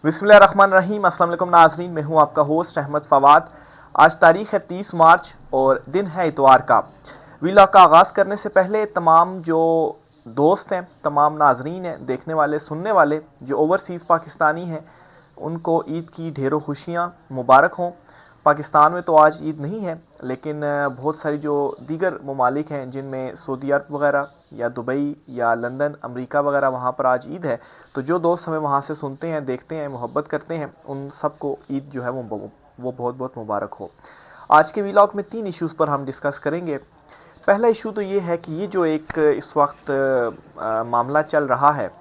बिस्मिल्लाहिर्रहमानिर्रहीम। अस्सलाम वालेकुम नाज़रीन, मैं हूं आपका होस्ट अहमद फवाद। आज तारीख है 30 मार्च और दिन है इतवार का। व्लॉग का आगाज़ करने से पहले तमाम जो दोस्त हैं, तमाम नाजरीन हैं, देखने वाले सुनने वाले जो ओवरसीज़ पाकिस्तानी हैं, उनको ईद की ढेरों खुशियाँ मुबारक हों। पाकिस्तान में तो आज ईद नहीं है, लेकिन बहुत सारी जो दीगर ममालिक हैं जिनमें सऊदी अरब वगैरह या दुबई या लंदन अमेरिका वगैरह, वहाँ पर आज ईद है। तो जो दोस्त हमें वहाँ से सुनते हैं, देखते हैं, मोहब्बत करते हैं, उन सबको ईद जो है वो बहुत बहुत मुबारक हो। आज के व्लॉग में 3 इश्यूज़ पर हम डिस्कस करेंगे। पहला इशू तो ये है कि ये जो एक इस वक्त मामला चल रहा है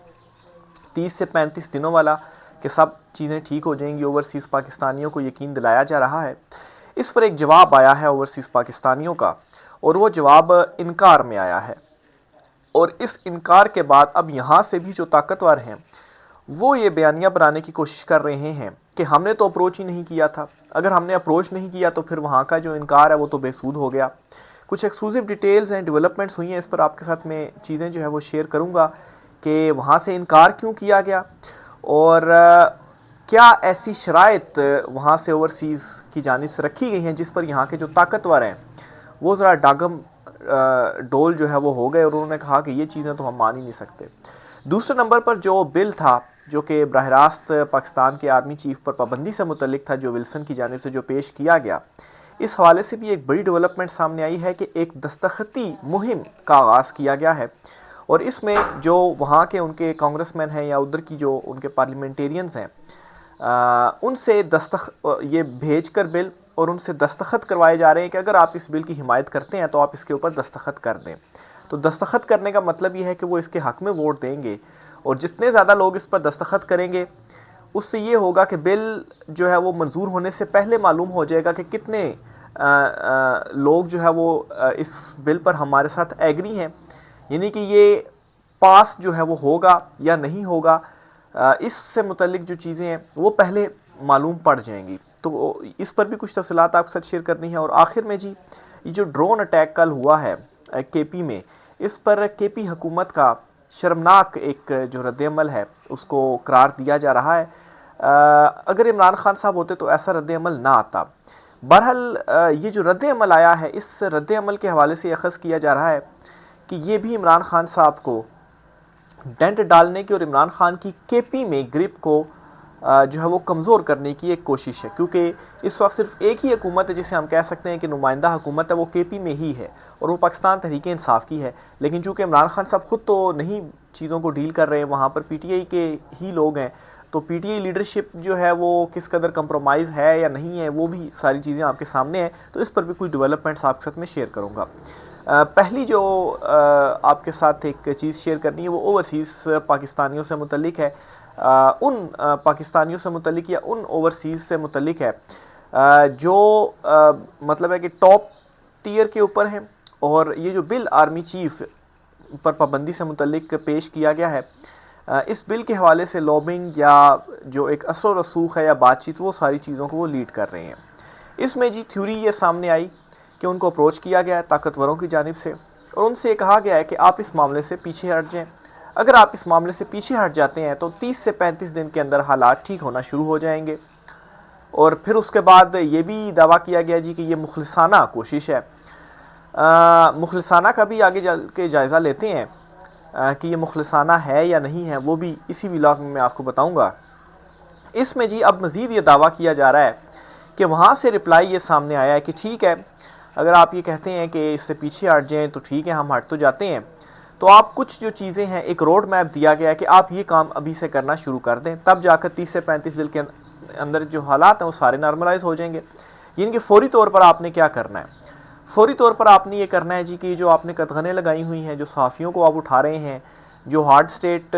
30 से 35 दिनों वाला, कि सब चीज़ें ठीक हो जाएंगी, ओवरसीज़ पाकिस्तानियों को यकीन दिलाया जा रहा है। इस पर एक जवाब आया है ओवरसीज़ पाकिस्तानियों का, और वो जवाब इनकार में आया है। और इस इनकार के बाद अब यहाँ से भी जो ताकतवर हैं वो ये बयानियाँ बनाने की कोशिश कर रहे हैं कि हमने तो अप्रोच ही नहीं किया था। अगर हमने अप्रोच नहीं किया तो फिर वहाँ का जो इनकार है वो तो बेसूद हो गया। कुछ एक्सक्लूसिव डिटेल्स हैं, डेवलपमेंट्स हुई हैं, इस पर आपके साथ में चीज़ें जो है वो शेयर करूँगा कि वहाँ से इनकार क्यों किया गया, और क्या ऐसी शराइत वहाँ से ओवरसीज़ की जानिब से रखी गई हैं जिस पर यहाँ के जो ताकतवर हैं वो ज़रा डागम डोल जो है वो हो गए, और उन्होंने कहा कि ये चीज़ें तो हम मान ही नहीं सकते। दूसरे नंबर पर जो बिल था जो कि बरह रास्त पाकिस्तान के आर्मी चीफ पर पाबंदी से मुतल्लिक था, जो विल्सन की जानिब से जो पेश किया गया, इस हवाले से भी एक बड़ी डेवलपमेंट सामने आई है कि एक दस्तखती मुहिम का आगाज़ किया गया है। और इसमें जो वहाँ के उनके कांग्रेसमैन हैं या उधर की जो उनके पार्लियामेंटेरियंस हैं, उनसे ये भेज कर बिल और उनसे दस्तखत करवाए जा रहे हैं कि अगर आप इस बिल की हिमायत करते हैं तो आप इसके ऊपर दस्तखत कर दें। तो दस्तखत करने का मतलब ये है कि वो इसके हक़ में वोट देंगे, और जितने ज़्यादा लोग इस पर दस्तखत करेंगे उससे ये होगा कि बिल जो है वो मंजूर होने से पहले मालूम हो जाएगा कि कितने लोग जो है वो इस बिल पर हमारे साथ एग्री हैं, यानी कि ये पास जो है वो होगा या नहीं होगा। इससे मुतल्लिक जो चीज़ें हैं वो पहले मालूम पड़ जाएंगी। तो इस पर भी कुछ तफसीलात आपके साथ शेयर करनी है। और आखिर में जी, ये जो ड्रोन अटैक कल हुआ है केपी में, इस पर केपी हुकूमत का शर्मनाक एक जो रद्दअमल है उसको करार दिया जा रहा है। अगर इमरान खान साहब होते तो ऐसा रद्दअमल ना आता। बहरहाल ये जो रद्दअमल आया है, इस रद्दअमल के हवाले से अखज़ किया जा रहा है कि ये भी इमरान खान साहब को डेंट डालने की और इमरान खान की केपी में ग्रिप को जो है वो कमज़ोर करने की एक कोशिश है, क्योंकि इस वक्त सिर्फ एक ही हुकूमत है जिसे हम कह सकते हैं कि नुमाइंदा हुकूमत है, वो केपी में ही है, और वो पाकिस्तान तहरीक इंसाफ की है। लेकिन चूंकि इमरान खान साहब खुद तो नहीं चीज़ों को डील कर रहे हैं, वहाँ पर पीटीआई के ही लोग हैं, तो पीटीआई लीडरशिप जो है वो किस कदर कंप्रोमाइज़ है या नहीं है, वो भी सारी चीज़ें आपके सामने हैं। तो इस पर भी कुछ डेवलपमेंट्स आपके साथ में शेयर करूँगा। पहली जो आपके साथ एक चीज़ शेयर करनी है वो ओवरसीज़ पाकिस्तानियों से मुतल्लिक है। उन पाकिस्तानियों से मुतल्लिक या उन ओवरसीज़ से मुतल्लिक है जो मतलब है कि टॉप टीयर के ऊपर हैं। और ये जो बिल आर्मी चीफ पर पाबंदी से मुतल्लिक पेश किया गया है, इस बिल के हवाले से लॉबिंग या जो एक असर रसूख है या बातचीत, वो सारी चीज़ों को वो लीड कर रहे हैं। इसमें जी थ्योरी ये सामने आई कि उनको अप्रोच किया गया है ताकतवरों की जानिब से, और उनसे कहा गया है कि आप इस मामले से पीछे हट जाएं। अगर आप इस मामले से पीछे हट जाते हैं तो 30 से 35 दिन के अंदर हालात ठीक होना शुरू हो जाएंगे। और फिर उसके बाद ये भी दावा किया गया जी कि ये मुखलिसाना कोशिश है। मुखलिसाना का भी आगे चल के जायज़ा लेते हैं कि ये मुखलिसाना है या नहीं है, वो भी इसी व्लॉग में मैं आपको बताऊंगा। इसमें जी अब मज़ीद ये दावा किया जा रहा है कि वहाँ से रिप्लाई ये सामने आया है कि ठीक है, अगर आप ये कहते हैं कि इससे पीछे हट जाएं तो ठीक है, हम हट तो जाते हैं, तो आप कुछ जो चीज़ें हैं, एक रोड मैप दिया गया है कि आप ये काम अभी से करना शुरू कर दें, तब जाकर 30 से 35 दिन के अंदर जो हालात हैं वो सारे नॉर्मलाइज हो जाएंगे। यानी कि फौरी तौर पर आपने क्या करना है, फौरी तौर पर आपने ये करना है जी कि जो आपने कतगने लगाई हुई हैं, जो सहाफ़ियों को आप उठा रहे हैं, जो हार्ड स्टेट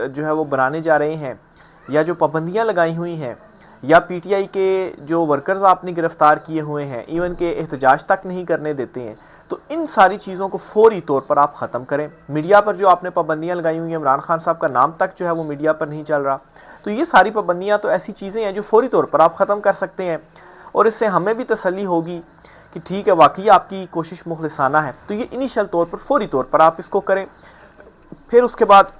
जो है वो बनाने जा रहे हैं, या जो पाबंदियाँ लगाई हुई हैं, या पीटीआई के जो वर्कर्स आपने गिरफ्तार किए हुए हैं, इवन के एहतजाज तक नहीं करने देते हैं, तो इन सारी चीज़ों को फौरी तौर पर आप ख़त्म करें। मीडिया पर जो आपने पाबंदियाँ लगाई हुई हैं, इमरान खान साहब का नाम तक जो है वो मीडिया पर नहीं चल रहा, तो ये सारी पाबंदियाँ तो ऐसी चीज़ें हैं जो फौरी तौर पर आप ख़त्म कर सकते हैं, और इससे हमें भी तसल्ली होगी कि ठीक है, वाकई आपकी कोशिश मुखलिसाना है। तो ये इनिशियल तौर पर फौरी तौर पर आप इसको करें। फिर उसके बाद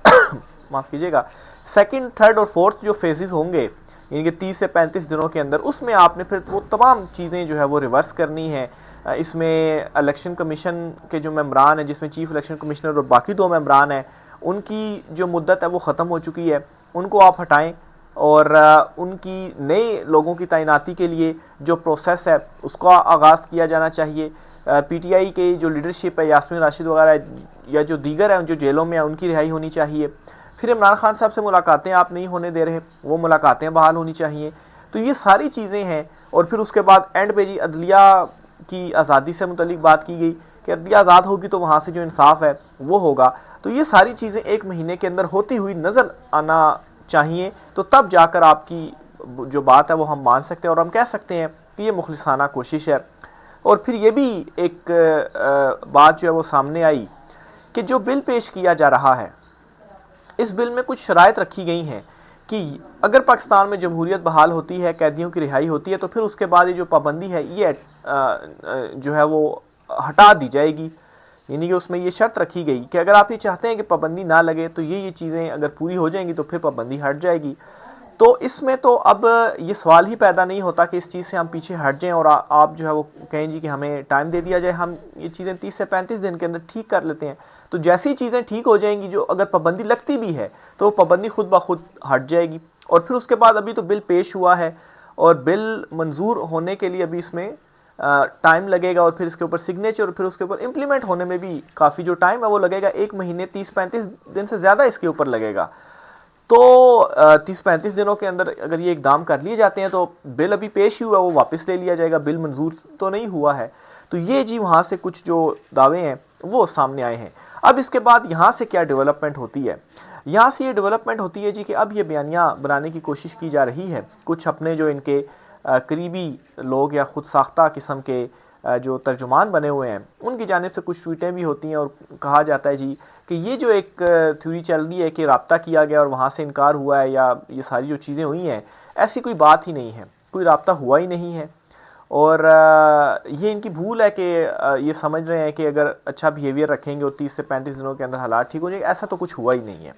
माफ़ कीजिएगा, सेकंड, थर्ड और फोर्थ जो फेजेस होंगे यानी कि 30 से 35 दिनों के अंदर, उसमें आपने फिर वो तमाम चीज़ें जो है वो रिवर्स करनी है। इसमें इलेक्शन कमीशन के जो मेम्बरान हैं, जिसमें चीफ इलेक्शन कमिश्नर और बाकी 2 मेम्बरान हैं, उनकी जो मुद्दत है वो ख़त्म हो चुकी है, उनको आप हटाएं और उनकी नए लोगों की तैनाती के लिए जो प्रोसेस है उसका आगाज़ किया जाना चाहिए। पीटीआई के जो लीडरशिप है, यास्मीन राशिद वगैरह या जो दीगर हैं जो जेलों में हैं, उनकी रिहाई होनी चाहिए। फिर इमरान खान साहब से मुलाकातें आप नहीं होने दे रहे, वो मुलाकातें बहाल होनी चाहिए। तो ये सारी चीज़ें हैं। और फिर उसके बाद एंड पे जी अदलिया की आज़ादी से मुतल्लिक बात की गई कि अदलिया आज़ाद होगी तो वहाँ से जो इंसाफ है वो होगा। तो ये सारी चीज़ें 1 महीने के अंदर होती हुई नज़र आना चाहिए, तो तब जाकर आपकी जो बात है वो हम मान सकते हैं और हम कह सकते हैं कि ये मुखलिसाना कोशिश है। और फिर ये भी एक बात जो है वो सामने आई कि जो बिल पेश किया जा रहा है, इस बिल में कुछ शराइत रखी गई हैं कि अगर पाकिस्तान में जमहूरियत बहाल होती है, कैदियों की रिहाई होती है, तो फिर उसके बाद ये जो पाबंदी है ये जो है वो हटा दी जाएगी। यानी कि उसमें ये शर्त रखी गई कि अगर आप ये चाहते हैं कि पाबंदी ना लगे तो ये चीज़ें अगर पूरी हो जाएंगी तो फिर पाबंदी हट जाएगी। तो इसमें तो अब ये सवाल ही पैदा नहीं होता कि इस चीज़ से हम पीछे हट जाएं और आप जो है वो कहें जी कि हमें टाइम दे दिया जाए, हम ये चीज़ें 30 से 35 दिन के अंदर ठीक कर लेते हैं। तो जैसी चीज़ें ठीक हो जाएंगी, जो अगर पाबंदी लगती भी है तो वो पाबंदी खुद ब खुद हट जाएगी। और फिर उसके बाद अभी तो बिल पेश हुआ है और बिल मंजूर होने के लिए अभी इसमें टाइम लगेगा और फिर इसके ऊपर सिग्नेचर और फिर उसके ऊपर इम्प्लीमेंट होने में भी काफ़ी जो टाइम है वो लगेगा। 1 महीने 30-35 दिन से ज़्यादा इसके ऊपर लगेगा। तो 30-35 दिनों के अंदर अगर ये इकदाम कर लिए जाते हैं तो बिल अभी पेश ही हुआ वो वापस ले लिया जाएगा, बिल मंजूर तो नहीं हुआ है। तो ये जी वहाँ से कुछ जो दावे हैं वो सामने आए हैं। अब इसके बाद यहाँ से क्या डेवलपमेंट होती है? यहाँ से ये डेवलपमेंट होती है जी कि अब ये बयानियाँ बनाने की कोशिश की जा रही है। कुछ अपने जो इनके करीबी लोग या खुद साख्ता किस्म के जो तर्जुमान बने हुए हैं, उनकी जानिब से कुछ ट्वीटें भी होती हैं और कहा जाता है जी कि ये जो एक थ्योरी चल रही है कि राब्ता किया गया और वहाँ से इनकार हुआ है या ये सारी जो चीज़ें हुई हैं, ऐसी कोई बात ही नहीं है, कोई राब्ता हुआ ही नहीं है। और ये इनकी भूल है कि ये समझ रहे हैं कि अगर अच्छा बिहेवियर रखेंगे और 30 से 35 दिनों के अंदर हालात ठीक हो जाएंगे, ऐसा तो कुछ हुआ ही नहीं है।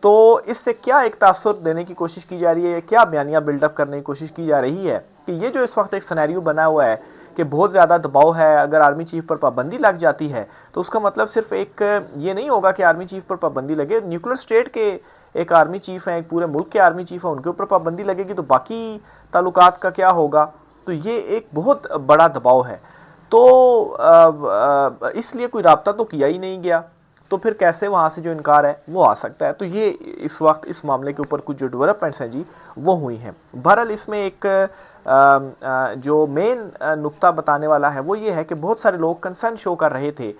तो इससे क्या एक तासुर देने की कोशिश की जा रही है, क्या बयानियाँ बिल्डअप करने की कोशिश की जा रही है कि ये जो इस वक्त एक सिनेरियो बना हुआ है कि बहुत ज़्यादा दबाव है, अगर आर्मी चीफ पर पाबंदी लग जाती है तो उसका मतलब सिर्फ एक ये नहीं होगा कि आर्मी चीफ पर पाबंदी लगे, न्यूक्लियर स्टेट के एक आर्मी चीफ हैं, एक पूरे मुल्क के आर्मी चीफ हैं, उनके ऊपर पाबंदी लगेगी तो बाकी ताल्लुकात का क्या होगा? तो ये एक बहुत बड़ा दबाव है। तो इसलिए कोई राब्ता तो किया ही नहीं गया, तो फिर कैसे वहाँ से जो इनकार है वो आ सकता है? तो ये इस वक्त इस मामले के ऊपर कुछ जो डेवलपमेंट्स हैं जी वो हुई हैं। बहरहाल इसमें एक जो मेन नुक्ता बताने वाला है वो ये है कि बहुत सारे लोग कंसर्न शो कर रहे थे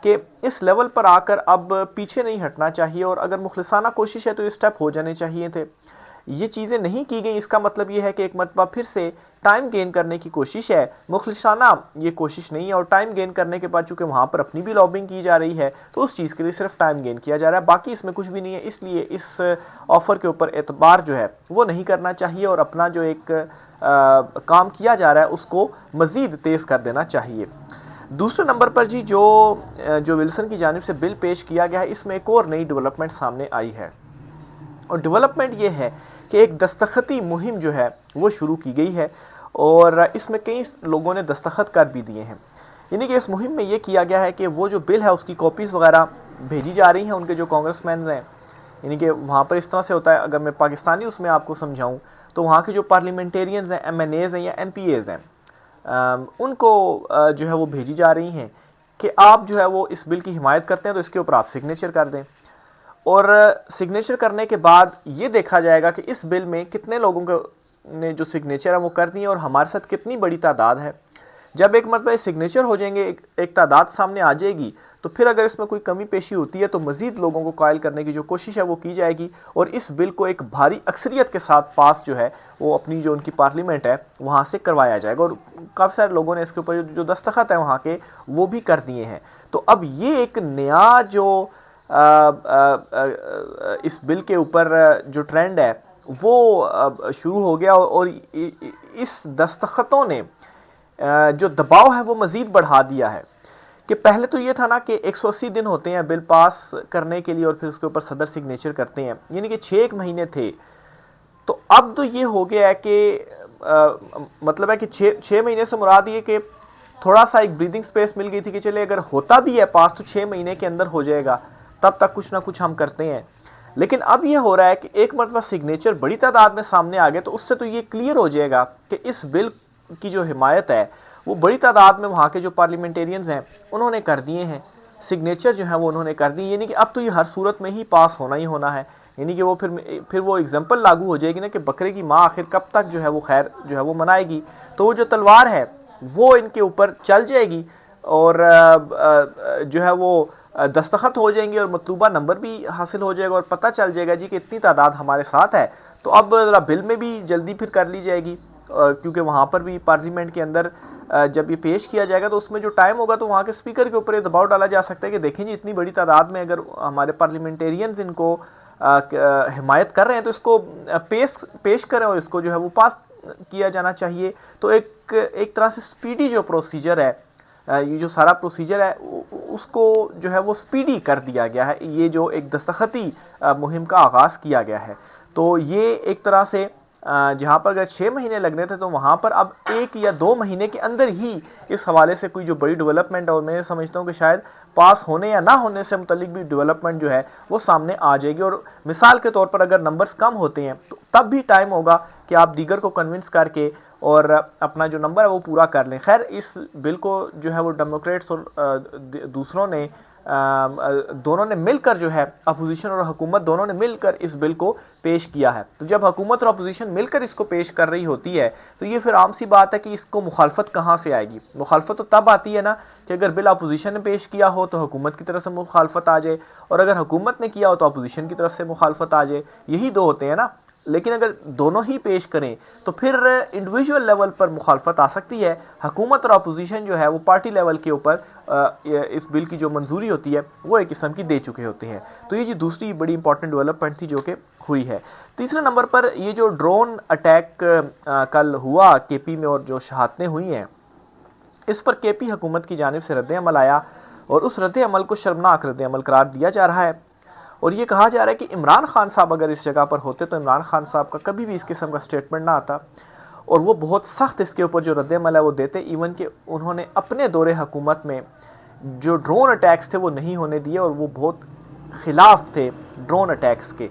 कि इस लेवल पर आकर अब पीछे नहीं हटना चाहिए और अगर मुखलिसाना कोशिश है तो ये स्टेप हो जाने चाहिए थे। ये चीज़ें नहीं की गई, इसका मतलब ये है कि एक मरतबा फिर से टाइम गेन करने की कोशिश है, मुखलिसाना ये कोशिश नहीं है। और टाइम गेन करने के बाद चूंकि वहाँ पर अपनी भी लॉबिंग की जा रही है तो उस चीज़ के लिए सिर्फ टाइम गेन किया जा रहा है, बाकी इसमें कुछ भी नहीं है। इसलिए इस ऑफ़र के ऊपर एतबार जो है वो नहीं करना चाहिए और अपना जो एक काम किया जा रहा है उसको मज़ीद तेज़ कर देना चाहिए। दूसरे नंबर पर जी जो विल्सन की जानिब से बिल पेश किया गया है, इसमें एक और नई डेवलपमेंट सामने आई है और डेवलपमेंट ये है कि एक दस्तखती मुहिम जो है वो शुरू की गई है और इसमें कई लोगों ने दस्तखत कर भी दिए हैं। यानी कि इस मुहिम में ये किया गया है कि वो जो बिल है उसकी कॉपीज़ वगैरह भेजी जा रही हैं उनके जो कांग्रेसमैन हैं। यानी कि वहाँ पर इस तरह से होता है, अगर मैं पाकिस्तानी उसमें आपको समझाऊँ तो वहाँ के जो पार्लियामेंटेरियंस हैं, MNAs हैं या MPAs हैं, उनको जो है वो भेजी जा रही हैं कि आप जो है वो इस बिल की हिमायत करते हैं तो इसके ऊपर आप सिग्नेचर कर दें। और सिग्नेचर करने के बाद ये देखा जाएगा कि इस बिल में कितने लोगों ने जो सिग्नेचर है वो कर दिए और हमारे साथ कितनी बड़ी तादाद है। जब एक मरतबा सिग्नेचर हो जाएंगे, एक तादाद सामने आ जाएगी, तो फिर अगर इसमें कोई कमी पेशी होती है तो मज़ीद लोगों को कायल करने की जो कोशिश है वो की जाएगी और इस बिल को एक भारी अक्सरियत के साथ पास जो है वो अपनी जो उनकी पार्लियामेंट है वहाँ से करवाया जाएगा। और काफ़ी सारे लोगों ने इसके ऊपर जो दस्तखत है वहाँ के वो भी कर दिए हैं। तो अब ये एक नया जो इस बिल के ऊपर जो ट्रेंड है वो शुरू हो गया और इस दस्तखतों ने जो दबाव है वो मज़ीद बढ़ा दिया है कि पहले तो ये था ना कि 180 दिन होते हैं बिल पास करने के लिए और फिर उसके ऊपर सदर सिग्नेचर करते हैं, यानी कि 6 महीने थे। तो अब तो ये हो गया है कि मतलब है कि 6 महीने से मुराद ये कि थोड़ा सा एक ब्रीदिंग स्पेस मिल गई थी कि चले अगर होता भी है पास तो 6 महीने के अंदर हो जाएगा, तब तक कुछ ना कुछ हम करते हैं। लेकिन अब ये हो रहा है कि एक मरतबा सिग्नेचर बड़ी तादाद में सामने आ गए तो उससे तो ये क्लियर हो जाएगा कि इस बिल की जो हिमायत है वो बड़ी तादाद में वहाँ के जो पार्लियामेंटेरियंस हैं उन्होंने कर दिए हैं, सिग्नेचर जो है वो उन्होंने कर दी, यानी कि अब तो ये हर सूरत में ही पास होना ही होना है। यानी कि वो फिर वो एग्जाम्पल लागू हो जाएगी ना कि बकरे की माँ आखिर कब तक जो है वो खैर जो है वो मनाएगी, तो वो जो तलवार है वो इनके ऊपर चल जाएगी और जो है वो दस्तखत हो जाएंगे और मतलूबा नंबर भी हासिल हो जाएगा और पता चल जाएगा जी कि इतनी तादाद हमारे साथ है। तो अब ज़रा बिल में भी जल्दी फिर कर ली जाएगी, क्योंकि वहाँ पर भी पार्लियामेंट के अंदर जब ये पेश किया जाएगा तो उसमें जो टाइम होगा तो वहाँ के स्पीकर के ऊपर ये दबाव डाला जा सकता है कि देखें जी इतनी बड़ी तादाद में अगर हमारे पार्लियामेंटेरियंस इनको हिमायत कर रहे हैं तो इसको पेश करें और इसको जो है वो पास किया जाना चाहिए। तो एक तरह से स्पीडी जो प्रोसीजर है, ये जो सारा प्रोसीजर है उसको जो है वो स्पीडी कर दिया गया है, ये जो एक दस्तखती मुहिम का आगाज़ किया गया है। तो ये एक तरह से जहाँ पर अगर 6 महीने लगने थे तो वहाँ पर अब 1 या 2 महीने के अंदर ही इस हवाले से कोई जो बड़ी डेवलपमेंट है, और मैं समझता हूँ कि शायद पास होने या ना होने से मुतल्लिक भी डेवलपमेंट जो है वो सामने आ जाएगी। और मिसाल के तौर पर अगर नंबर्स कम होते हैं तो तब भी टाइम होगा कि आप दीगर को कन्विंस करके और अपना जो नंबर है वो पूरा कर लें। खैर इस बिल को जो है वो डेमोक्रेट्स और दूसरों ने दोनों ने मिलकर जो है अपोजिशन और हुकूमत दोनों ने मिलकर इस बिल को पेश किया है। तो जब हुकूमत और अपोजिशन मिलकर इसको पेश कर रही होती है तो ये फिर आम सी बात है कि इसको मुखालफत कहाँ से आएगी। मुखालफत तो तब आती है ना कि अगर बिल अपोजिशन ने पेश किया हो तो हुकूमत की तरफ से मुखालफत आ जाए, और अगर हुकूमत ने किया हो तो अपोजिशन की तरफ से मुखालफत आ जाए, यही दो होते हैं ना। लेकिन अगर दोनों ही पेश करें तो फिर इंडिविजुअल लेवल पर मुखालफत आ सकती है। हुकूमत और अपोजिशन जो है वो पार्टी लेवल के ऊपर इस बिल की जो मंजूरी होती है वो एक किस्म की दे चुके होते हैं। तो ये जी दूसरी बड़ी इंपॉर्टेंट डेवलपमेंट थी जो कि हुई है। तीसरे नंबर पर ये जो ड्रोन अटैक कल हुआ केपी में और जो शहादतें हुई हैं, इस पर केपी हुकूमत की जानिब से रद्द अमल आया और उस रद्द अमल को शर्मनाक रद्द अमल करार दिया जा रहा है। और ये कहा जा रहा है कि इमरान खान साहब अगर इस जगह पर होते तो इमरान खान साहब का कभी भी इस किस्म का स्टेटमेंट ना आता और वो बहुत सख्त इसके ऊपर जो रद्द अमल है वो देते। इवन कि उन्होंने अपने दौरे हुकूमत में जो ड्रोन अटैक्स थे वो नहीं होने दिए और वो बहुत खिलाफ थे ड्रोन अटैक्स के।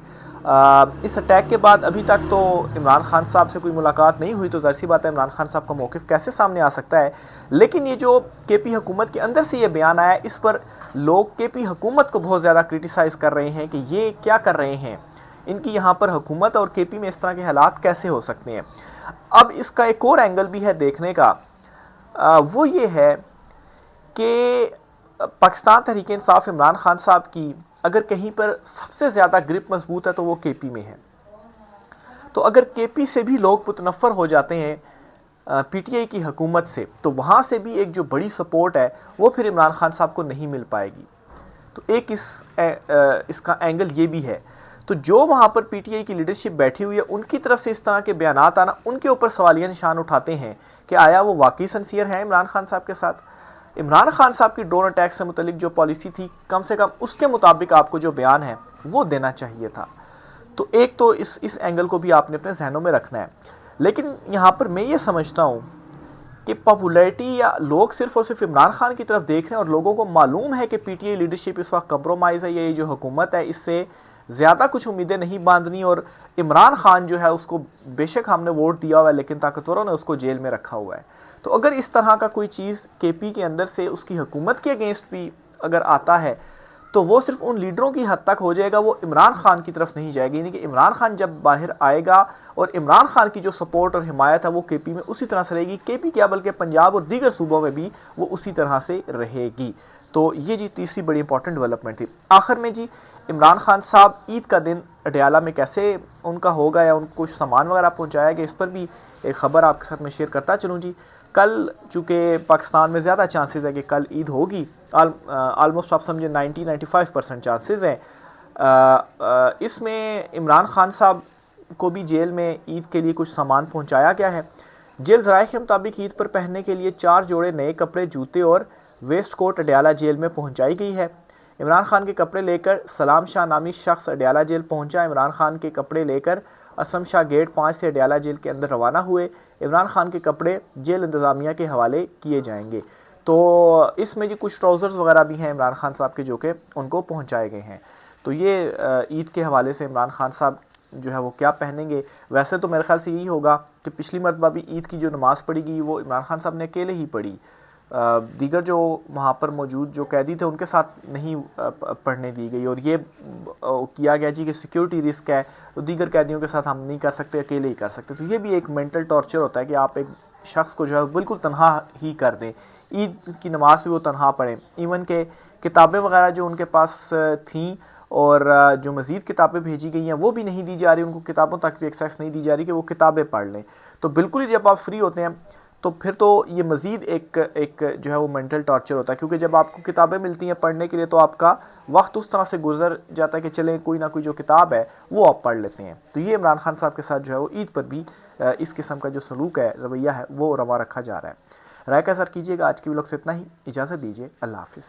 इस अटैक के बाद अभी तक तो इमरान खान साहब से कोई मुलाकात नहीं हुई, तो ज़ाहिर सी बात है इमरान खान साहब का मौक़िफ़ कैसे सामने आ सकता है। लेकिन ये जो केपी हुकूमत के अंदर से ये बयान आया, इस पर लोग केपी हुकूमत को बहुत ज़्यादा क्रिटिसाइज़ कर रहे हैं कि ये क्या कर रहे हैं, इनकी यहाँ पर हुकूमत और केपी में इस तरह के हालात कैसे हो सकते हैं। अब इसका एक और एंगल भी है देखने का, वो ये है कि पाकिस्तान तहरीक इंसाफ इमरान खान साहब की अगर कहीं पर सबसे ज़्यादा ग्रिप मजबूत है तो वो केपी में है। तो अगर केपी से भी लोग मुतनफ़र हो जाते हैं पीटीआई की हुकूमत से, तो वहाँ से भी एक जो बड़ी सपोर्ट है वो फिर इमरान खान साहब को नहीं मिल पाएगी। तो एक इसका एंगल ये भी है। तो जो वहाँ पर पीटीआई की लीडरशिप बैठी हुई है उनकी तरफ से इस तरह के बयानात आना, उनके ऊपर सवालिया निशान उठाते हैं कि आया वो वाकई सिंसियर है इमरान खान साहब के साथ। इमरान खान साहब की ड्रोन अटैक से मुतलिक जो पॉलिसी थी, कम से कम उसके मुताबिक आपको जो बयान है वो देना चाहिए था। तो एक तो इस एंगल को भी आपने अपने जहनों में रखना है। लेकिन यहाँ पर मैं ये समझता हूँ कि पॉपुलैरिटी या लोग सिर्फ और सिर्फ इमरान खान की तरफ देख रहे हैं और लोगों को मालूम है कि पीटीआई लीडरशिप इस वक्त कंप्रोमाइज़ है, ये जो हुकूमत है इससे ज़्यादा कुछ उम्मीदें नहीं बांधनी, और इमरान खान जो है उसको बेशक हमने वोट दिया हुआ है लेकिन ताकतवरों ने उसको जेल में रखा हुआ है। तो अगर इस तरह का कोई चीज़ केपी के अंदर से उसकी हुकूमत के अगेंस्ट भी अगर आता है तो वो सिर्फ उन लीडरों की हद तक हो जाएगा, वो इमरान खान की तरफ नहीं जाएगी। यानी कि इमरान खान जब बाहर आएगा और इमरान खान की जो सपोर्ट और हिमायत है वो केपी में उसी तरह से रहेगी, केपी क्या बल्कि पंजाब और दीगर सूबों में भी वो उसी तरह से रहेगी। तो ये जी तीसरी बड़ी इंपॉर्टेंट डेवलपमेंट थी। आखिर में जी इमरान खान साहब ईद का दिन अडयाला में कैसे उनका होगा या उनको कुछ सामान वगैरह पहुँचाया गया, इस पर भी एक ख़बर आपके साथ मैं शेयर करता चलूँ जी। कल चूँकि पाकिस्तान में ज़्यादा चांसेस है कि कल ईद होगी, आलमोस्ट आप समझे 90-95% चांसेस हैं। इसमें इमरान खान साहब को भी जेल में ईद के लिए कुछ सामान पहुंचाया गया है। जेल ज़राए के मुताबिक ईद पर पहनने के लिए 4 जोड़े नए कपड़े, जूते और वेस्ट कोट अडयाला जेल में पहुंचाई गई है। इमरान खान के कपड़े लेकर सलाम शाह नामी शख्स अडयाला जेल पहुंचा। इमरान खान के कपड़े लेकर असम शाह गेट 5 से अडयाला जेल के अंदर रवाना हुए। इमरान खान के कपड़े जेल इंतज़ामिया के हवाले किए जाएंगे। तो इसमें जी कुछ ट्राउज़र्स वगैरह भी हैं इमरान खान साहब के जो कि उनको पहुंचाए गए हैं। तो ये ईद के हवाले से इमरान खान साहब जो है वो क्या पहनेंगे। वैसे तो मेरे ख्याल से यही होगा कि पिछली मरतबा भी ईद की जो नमाज़ पढ़ी गई वो इमरान खान साहब ने अकेले ही पढ़ी, दीगर जो वहाँ पर मौजूद जो कैदी थे उनके साथ नहीं पढ़ने दी गई। और ये किया गया जी कि सिक्योरिटी रिस्क है तो दीगर कैदियों के साथ हम नहीं कर सकते, अकेले ही कर सकते। तो ये भी एक मेंटल टॉर्चर होता है कि आप एक शख्स को जो है बिल्कुल तनहा ही कर दें, ईद की नमाज़ भी वो तनहा पढ़ें। इवन के किताबें वगैरह जो उनके पास थीं और जो मज़ीद किताबें भेजी गई हैं वो भी नहीं दी जा रही, उनको किताबों तक भी एक्सेस नहीं दी जा रही कि वो किताबें पढ़ लें। तो बिल्कुल ही जब आप फ्री होते हैं तो फिर तो ये मज़ीद एक जो है वो मेंटल टॉर्चर होता है, क्योंकि जब आपको किताबें मिलती हैं पढ़ने के लिए तो आपका वक्त उस तरह से गुजर जाता है कि चले कोई ना कोई जो किताब है वो आप पढ़ लेते हैं। तो ये इमरान खान साहब के साथ जो है वो ईद पर भी इस किस्म का जो सलूक है, रवैया है, वो रवा रखा जा रहा है। राय का सर कीजिएगा। आज की व्लॉग से इतना ही, इजाज़त दीजिए, अल्लाह हाफिज़।